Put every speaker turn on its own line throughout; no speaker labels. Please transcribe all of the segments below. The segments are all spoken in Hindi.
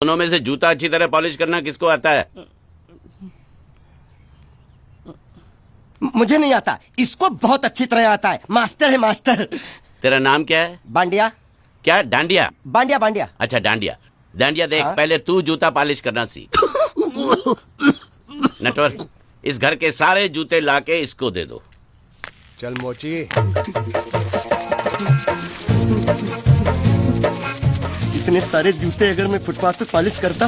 दोनों में से जूता अच्छी तरह पॉलिश करना किसको आता है?
मुझे नहीं आता, इसको बहुत अच्छी तरह आता है। मास्टर है मास्टर।
तेरा नाम क्या है?
बांडिया।
क्या? डांडिया?
बांडिया बांडिया।
अच्छा डांडिया। डांडिया देख,
हाँ?
पहले तू जूता पॉलिश करना सीख। नटवर, इस घर के सारे जूते लाके इसको दे दो।
चल मोची।
इतने सारे जूते अगर मैं फुटपाथ पे पॉलिश करता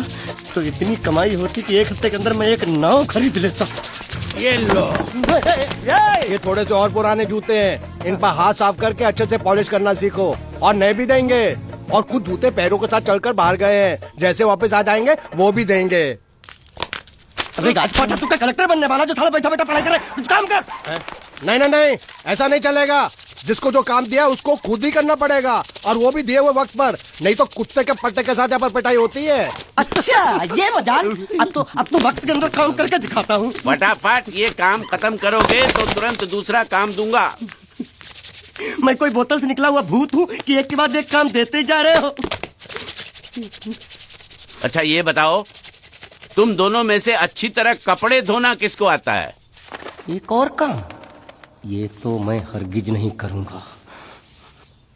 तो इतनी कमाई होती कि एक हफ्ते के अंदर मैं एक नाव खरीद लेता।
ये लो, ये थोड़े से और पुराने जूते हैं, इन पर हाथ साफ करके अच्छे से पॉलिश करना सीखो। और नए भी देंगे, और कुछ जूते पैरों के साथ चलकर बाहर गए हैं, जैसे वापस आ जाएंगे वो भी देंगे।
अबे गाजपाटा, तू क्या कलेक्टर बनने वाला जो साला बैठा बैठा पढ़ाई करे? कुछ काम कर।
नहीं नहीं नहीं, ऐसा नहीं चलेगा। जिसको जो काम दिया उसको खुद ही करना पड़ेगा, और वो भी दिए हुए वक्त पर, नहीं तो कुत्ते के पट्टे के साथ यहाँ पर पिटाई होती है।
अच्छा ये मजाक। अब तो वक्त के अंदर काम करके दिखाता हूँ।
फटाफट ये काम खत्म करोगे तो तुरंत दूसरा काम दूंगा।
मैं कोई बोतल से निकला हुआ भूत हूँ कि एक के बाद एक काम देते जा रहे हो?
अच्छा ये बताओ, तुम दोनों में से अच्छी तरह कपड़े धोना किसको आता है?
एक और काम? ये तो मैं हरगिज नहीं करूंगा।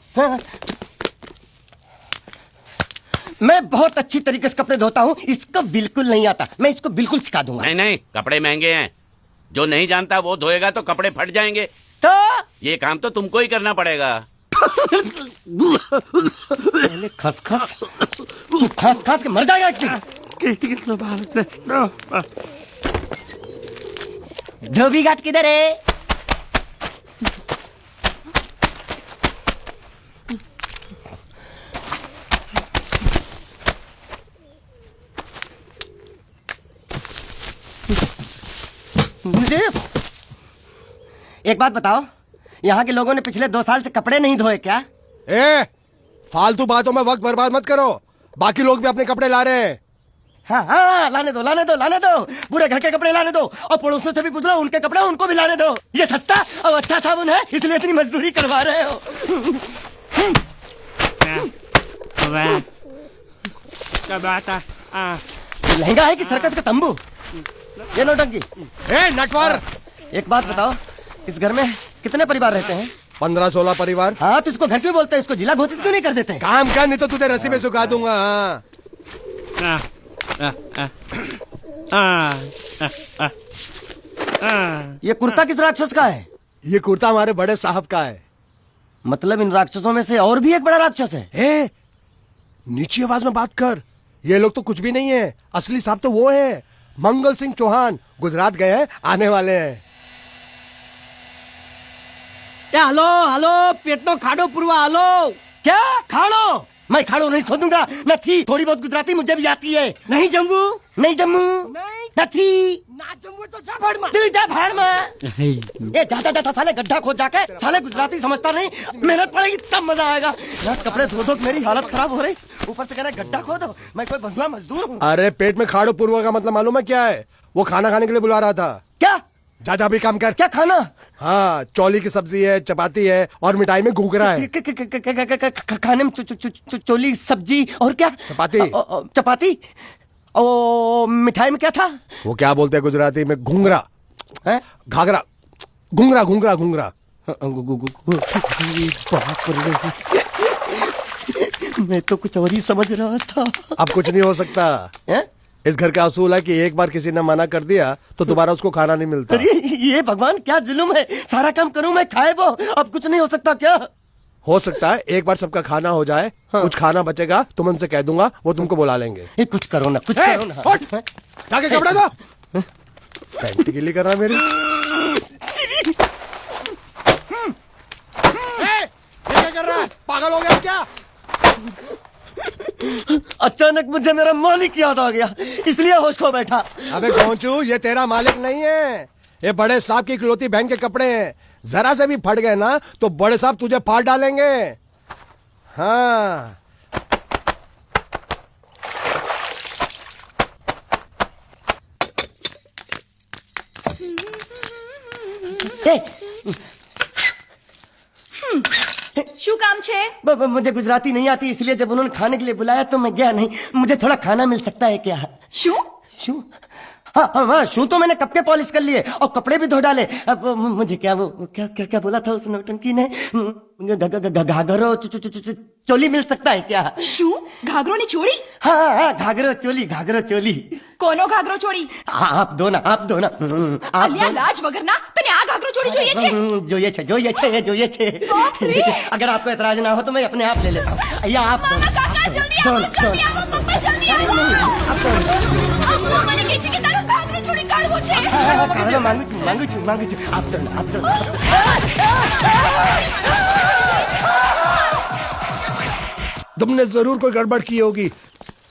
हाँ। मैं बहुत अच्छी तरीके से कपड़े धोता हूँ, इसको बिल्कुल नहीं आता। मैं इसको बिल्कुल सिखा दूंगा।
नहीं नहीं, कपड़े महंगे हैं, जो नहीं जानता वो धोएगा तो कपड़े फट जाएंगे।
तो
ये काम तो तुमको ही करना पड़ेगा।
पहले खसखस, तू खस खस के मर जाएगा एक दिन। धोबी घाट किधर है? एक बात बताओ, यहाँ के लोगों ने पिछले 2 साल से कपड़े नहीं धोए क्या?
फालतू बातों में वक्त बर्बाद मत करो, बाकी लोग भी अपने कपड़े ला रहे हैं।
हाँ हाँ, लाने दो लाने दो लाने दो। पूरे घर के कपड़े लाने दो, और पड़ोसियों से भी पूछ लो, उनके कपड़े उनको भी लाने दो। ये सस्ता और अच्छा साबुन है, इसलिए इतनी मजदूरी करवा रहे हो। लहंगा है कि सर्कस का तंबू? ये नौटंकी।
नटवर,
एक बात बताओ, इस घर में कितने परिवार रहते हैं?
15-16 परिवार।
हाँ, तो इसको घर क्यों बोलते हैं? इसको जिला घोषित क्यों नहीं कर देते?
काम कर, नहीं तो तुझे रस्सी में सुखा दूंगा।
ये कुर्ता किस राक्षस का है?
ये कुर्ता हमारे बड़े साहब का है।
मतलब इन राक्षसों में से और भी एक बड़ा राक्षस है?
नीची आवाज में बात कर, ये लोग तो कुछ भी नहीं है। असली साहब तो वो है, मंगल सिंह चौहान। गुजरात गए हैं, आने वाले हैं।
हेलो हेलो, पेटनो खाड़ो पुरवा। हेलो, क्या खाड़ो? मैं खाड़ो नहीं खोदूंगा। न थी, थोड़ी बहुत गुजराती मुझे भी आती है। नहीं जम्मू, नहीं जम्मू, न थी ना जम्मू तो जा भाड़ में। तू जा भाड़ में। ये जा जा जा साले, गड्ढा खोद जाके। साले गुजराती समझता नहीं, मेहनत पड़ेगी तब मजा आएगा। यार कपड़े धो धो मेरी हालत खराब हो रही, ऊपर से कह रहे गड्ढा खोदो। मैं कोई बंधुआ मजदूर हूँ?
अरे पेट में खाड़ो पुरवा का मतलब मालूम है क्या है? वो खाना खाने के लिए बुला रहा था।
क्या?
जा जा भी काम कर।
क्या खाना?
हाँ, चौली की सब्जी है, चपाती है, और मिठाई में घूघरा है।
खाने में चोली सब्जी और क्या?
चपाती।
चपाती। ओ मिठाई में क्या था?
वो क्या बोलते हैं गुजराती में? घूंघरा
है?
घाघरा, घूंघरा घूंघरा घूंघरा।
बाप रे, मैं तो कुछ और ही समझ रहा था।
अब कुछ नहीं हो सकता
है?
इस घर का असूल है कि एक बार किसी ने मना कर दिया तो दोबारा उसको खाना नहीं मिलता।
अरे ये भगवान क्या जुल्म है, सारा काम करूं मैं, खाए वो। अब कुछ नहीं हो सकता क्या?
हो सकता है एक बार सबका खाना हो जाए। हाँ। कुछ खाना बचेगा तो मैं उनसे कह दूंगा, वो तुमको बुला लेंगे।
कुछ करो ना, कुछ करो ना।
जाके कपड़े दो। पैंट गिल्ली कर रहा मेरी। ये क्या कर रहा है? पागल हो गया क्या?
अचानक मुझे मेरा मालिक याद आ गया, इसलिए होश खो बैठा।
अबे घोंचू, ये तेरा मालिक नहीं है, ये बड़े साहब की इकलौती बहन के कपड़े हैं। जरा से भी फट गए ना तो बड़े साहब तुझे फाड़ डालेंगे। हाँ।
શું કામ छे?
मुझे गुजराती नहीं आती, इसलिए जब उन्होंने खाने के लिए बुलाया तो मैं गया नहीं। मुझे थोड़ा खाना मिल सकता है क्या?
शू?
शू? हाँ, शू तो मैंने कब के पॉलिश कर लिए और कपड़े भी धो डाले। अब मुझे क्या क्या बोला था उस नौटंकी ने? घाघरो चोली मिल सकता है क्या?
शू? घाघरो ने छोड़ी?
हाँ, घाघरो चोली।
कोनो घाघरो छोड़ी?
आप दो ना।
અલ્યા લાજ વગરના તને આ ઘાઘરો ચોળી જોઈએ છે?
જોઈએ છે। अगर आपको एतराज ना हो तो मैं अपने आप ले लेता हूँ। या आप
મારા કાકા જલ્દી આવો, જલ્દી આવો, પપ્પા જલ્દી આવો। અમ્મા મને કહે છે કે તારો ઘાઘરો ચોળી કાઢવો છે।
मांगू छू। आप दो।
तुमने जरूर कोई गड़बड़ की होगी,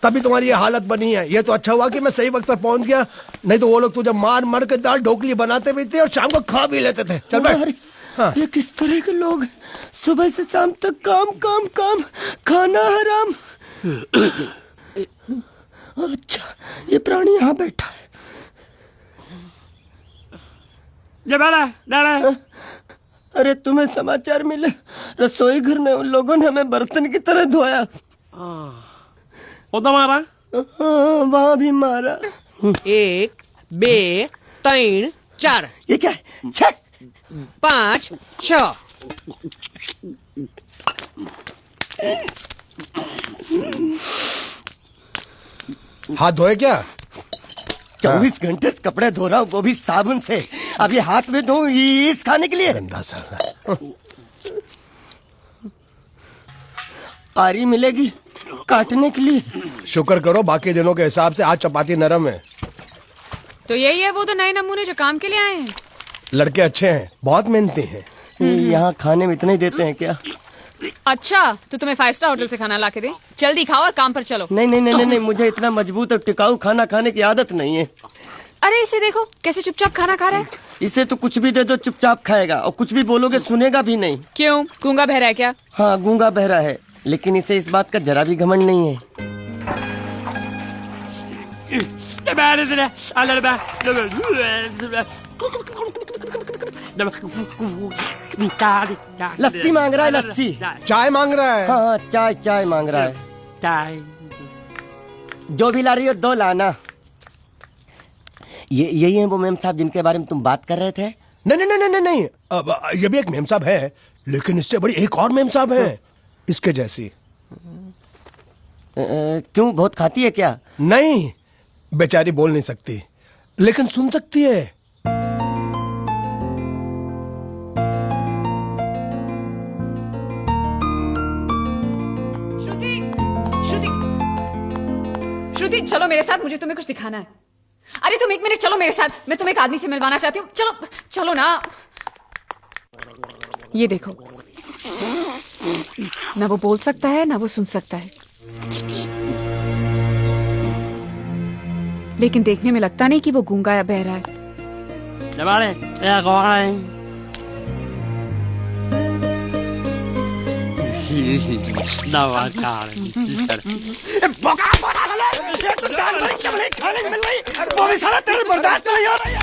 तभी तुम्हारी ये हालत बनी है। ये तो अच्छा हुआ कि मैं सही वक्त पर पहुंच गया, नहीं तो वो लोग तुझे मार के दाल ढोकली बनाते भी थे और शाम को खा भी लेते थे। चल बैठ। हाँ।
ये किस तरह के लोग हैं? सुबह से शाम तक काम, खाना हराम। अच्छा, ये प्राणी यहाँ बैठा है। अरे तुम्हें समाचार मिले? रसोई घर में उन लोगों ने हमें बर्तन की तरह धोया।
मारा?
वहाँ भी मारा।
1 2 3 4
ये क्या है? 6
5 6
हाथ धोए क्या?
24 घंटे से कपड़े धो रहा हूँ, वो भी साबुन से। अब ये हाथ में धो इस खाने के लिए?
गंदा साला।
आरी मिलेगी काटने के लिए।
शुक्र करो बाकी दिनों के हिसाब से आज चपाती नरम है।
तो यही है वो तो नए नमूने जो काम के लिए आए हैं।
लड़के अच्छे हैं, बहुत मेहनती हैं।
यहाँ खाने में इतना ही देते हैं क्या?
अच्छा, तो तुम्हें 5 स्टार होटल से खाना ला के दे? जल्दी खाओ और काम पर चलो।
नहीं, मुझे इतना मजबूत और टिकाऊ खाना खाने की आदत नहीं है।
अरे इसे देखो कैसे चुपचाप खाना खा रहा है।
इसे तो कुछ भी दे दो चुपचाप खाएगा, और कुछ भी बोलोगे सुनेगा भी नहीं।
क्यों, गूंगा बहरा है क्या?
हाँ, गूंगा बहरा है, लेकिन इसे इस बात का जरा भी घमंड नहीं है। लस्सी मांग रहा है, लस्सी।
चाय मांग रहा है।
हाँ, चाय मांग रहा है। जो भी ला रही हो 2 लाना। यही है वो मेम साहब जिनके बारे में तुम बात कर रहे थे?
नहीं। अब ये भी एक मेम साहब है, लेकिन इससे बड़ी एक और मेम साहब है, इसके जैसी।
क्यों, बहुत खाती है क्या?
नहीं, बेचारी बोल नहीं सकती, लेकिन सुन सकती है।
श्रुति चलो मेरे साथ, मुझे तुम्हें कुछ दिखाना है। अरे तुम 1 मिनट चलो मेरे साथ, मैं तुम्हें एक आदमी से मिलवाना चाहती हूँ। चलो ना। ये देखो, ना वो बोल सकता है ना वो सुन सकता है, लेकिन देखने में लगता नहीं कि वो गूंगा या बहरा है।
खाने को मिल रही, वो भी साला तेरे बर्दाश्त नहीं हो रहा है।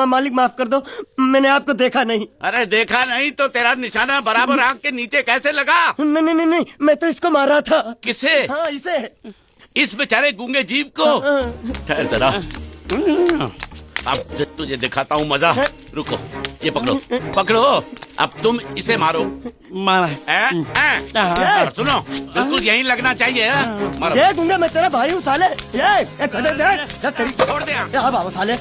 मालिक माफ कर दो, मैंने आपको देखा नहीं।
अरे देखा नहीं तो तेरा निशाना बराबर आंख के नीचे कैसे लगा?
नहीं, मैं तो इसको मार रहा था।
किसे?
हाँ, इसे।
इस बेचारे गूंगे जीव को? ठहर जरा, अब तुझे दिखाता हूँ मजा। रुको, ये पकड़ो। अब तुम इसे मारो। सुनो, बिल्कुल यहीं लगना चाहिए। मारो।
ये गूंगा, मैं तेरा भाई हूँ साले।
छोड़ दे।
हाँ बाबू साले।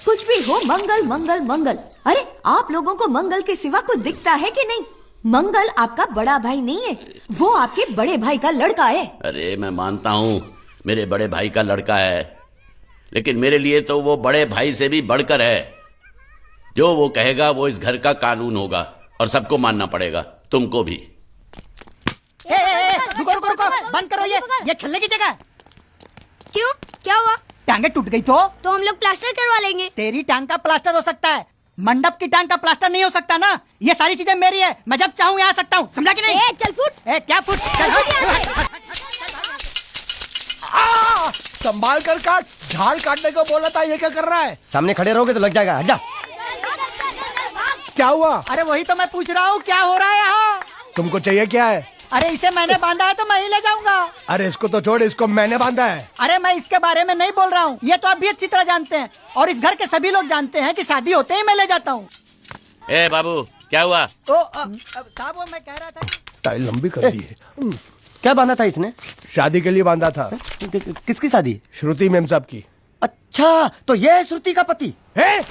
कुछ भी हो, मंगल मंगल मंगल। अरे आप लोगों को मंगल के सिवा कुछ दिखता है कि नहीं? मंगल आपका बड़ा भाई नहीं है, वो आपके बड़े भाई का लड़का है।
अरे मैं मानता हूँ मेरे बड़े भाई का लड़का है, लेकिन मेरे लिए तो वो बड़े भाई से भी बढ़कर है। जो वो कहेगा वो इस घर का कानून होगा और सबको मानना पड़ेगा, तुमको भी।
बंद करो ये खेलने की जगह।
क्यों, क्या हुआ?
टांगे टूट गई तो
हम लोग प्लास्टर करवा लेंगे।
तेरी टांग का प्लास्टर हो सकता है, मंडप की टांग का प्लास्टर नहीं हो सकता ना। ये सारी चीजें मेरी है, मैं जब चाहूँ यहाँ आ सकता हूँ, समझा कि नहीं?
ए, चल फुट।
ए, क्या फुट? चल हट।
संभाल कर काट, झाड़ काटने को बोला था, ये क्या कर रहा है?
सामने खड़े रहोगे तो लग जाएगा, हट जा।
क्या हुआ?
अरे वही तो मैं पूछ रहा हूँ, क्या हो रहा है यहाँ?
तुमको चाहिए क्या है?
अरे इसे मैंने बांधा है तो मैं ही ले जाऊंगा।
अरे इसको तो छोड़, इसको मैंने बांधा है।
अरे मैं इसके बारे में नहीं बोल रहा हूँ, ये तो आप भी अच्छी तरह जानते हैं और इस घर के सभी लोग जानते हैं कि शादी होते ही मैं ले जाता हूँ।
ए बाबू, क्या हुआ?
साहब वो मैं कह रहा था।
टाइल लंबी कर दी है।
क्या बांधा था इसने?
शादी के लिए बांधा था।
किसकी शादी?
श्रुति मेम साहब की।
अच्छा, तो ये है श्रुति का पति?
है?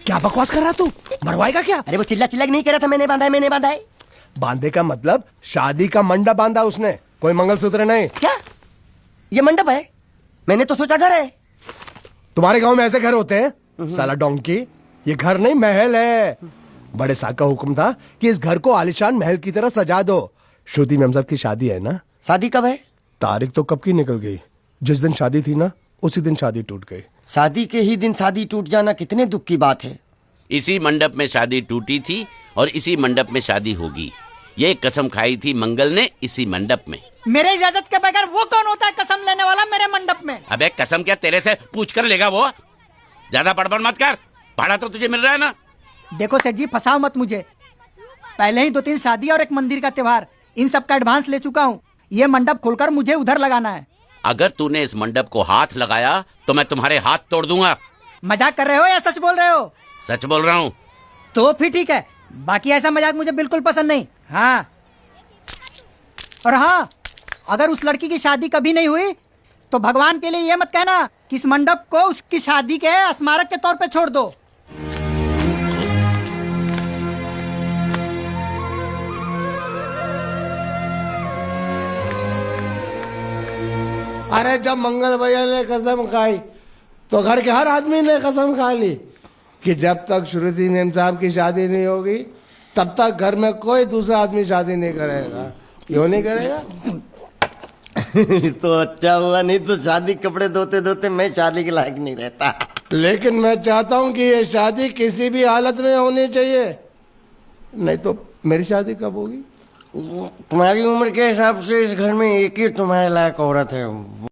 क्या बकवास कर रहा तू? मरवाएगा क्या?
अरे वो चिल्ला चिल्ला के नहीं कह रहा था मैंने बांधा है, मैंने बांधा है।
बांधे का मतलब शादी का मंडप बांधा उसने, कोई मंगलसूत्र नहीं।
क्या ये मंडप है? मैंने तो सोचा घर है।
तुम्हारे गांव में ऐसे घर होते हैं साला डोंकी? ये घर नहीं, महल है। बड़े साहब का हुक्म था कि इस घर को आलीशान महल की तरह सजा दो। श्रुति मेम साहब की शादी है ना?
शादी कब है?
तारीख तो कब की निकल गई, जिस दिन शादी थी ना उसी दिन शादी टूट गई।
शादी के ही दिन शादी टूट जाना कितने दुख की बात है।
इसी मंडप में शादी टूटी थी और इसी मंडप में शादी होगी। ये कसम खाई थी मंगल ने इसी मंडप में।
मेरे इजाजत के बगैर वो कौन होता है कसम लेने वाला मेरे मंडप में?
अबे कसम क्या तेरे से पूछ कर लेगा वो? ज्यादा बड़बड़ मत कर, भाड़ा तो तुझे मिल रहा है ना।
देखो सेठ जी, फंसाओ मत मुझे। पहले ही 2-3 शादी और एक मंदिर का त्योहार, इन सब का एडवांस ले चुका हूँ। ये मंडप खोलकर मुझे उधर लगाना है।
अगर तूने इस मंडप को हाथ लगाया तो मैं तुम्हारे हाथ तोड़ दूंगा।
मजाक कर रहे हो या सच बोल रहे हो?
सच बोल रहा हूँ।
तो फिर ठीक है, बाकी ऐसा मजाक मुझे बिल्कुल पसंद नहीं। हाँ, और हाँ, अगर उस लड़की की शादी कभी नहीं हुई तो भगवान के लिए ये मत कहना कि इस मंडप को उसकी शादी के स्मारक के तौर पे छोड़ दो।
अरे जब मंगल भैया ने कसम खाई तो घर के हर आदमी ने कसम खा ली कि जब तक श्रुति मेम साहब की शादी नहीं होगी तब तक घर में कोई दूसरा आदमी शादी नहीं करेगा। क्यों नहीं करेगा?
तो अच्छा हुआ, नहीं तो शादी कपड़े धोते धोते मैं शादी के लायक नहीं रहता।
लेकिन मैं चाहता हूँ कि ये शादी किसी भी हालत में होनी चाहिए, नहीं तो मेरी शादी कब होगी?
तुम्हारी उम्र के हिसाब से इस घर में एक ही तुम्हारे लायक औरत है।